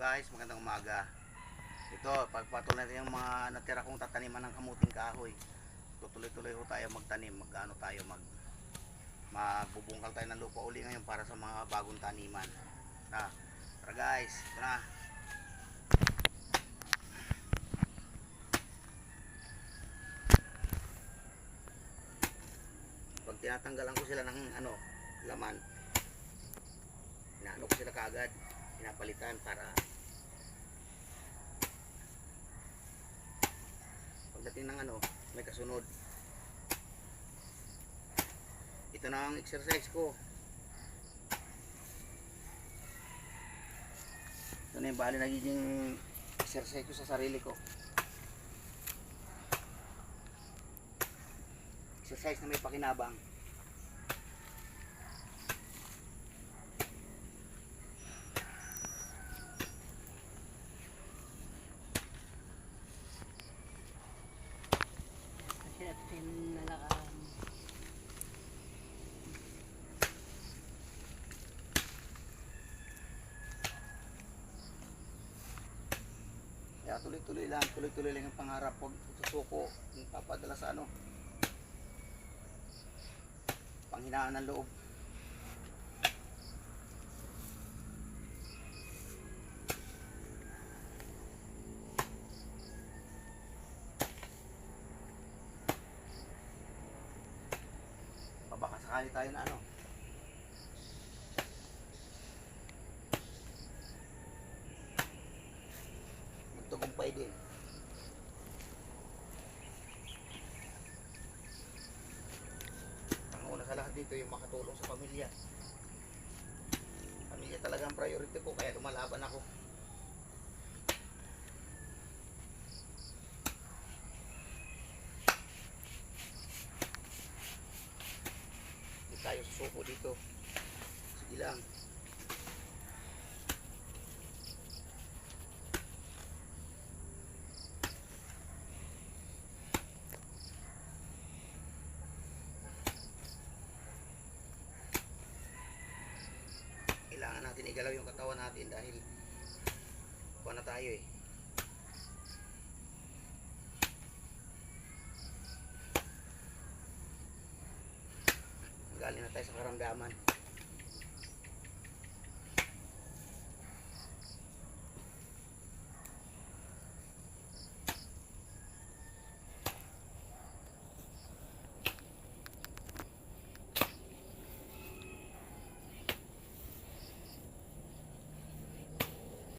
guys, magandang umaga. Ito, pagpatuloy natin yung mga natira kong tataniman ng kamuting kahoy. Tutuloy-tuloy ho tayo magtanim, magbubungkal tayo ng lupa uli ngayon para sa mga bagong taniman. Tara guys, ito na. Pag tinatanggalan ko sila ng laman, inaano ko sila kaagad, pinapalitan para pagdating ng may kasunod. Ito na ang exercise ko. Ito na yung bali nagiging exercise ko sa sarili ko. Exercise na may pakinabang. Kaya tuloy-tuloy lang ang pangarap. Huwag susuko, papadala sa panghinaan ng loob. Baka sakali tayo na magtagumpay din. Ang una sa lahat dito yung makatulong sa pamilya. Pamilya talaga ang priority ko, kaya lumalaban ako. Hindi tayo susuko dito. Sige lang. Kailangan natin igalaw yung katawan natin dahil kuha na tayo galing na tayo sa karamdaman.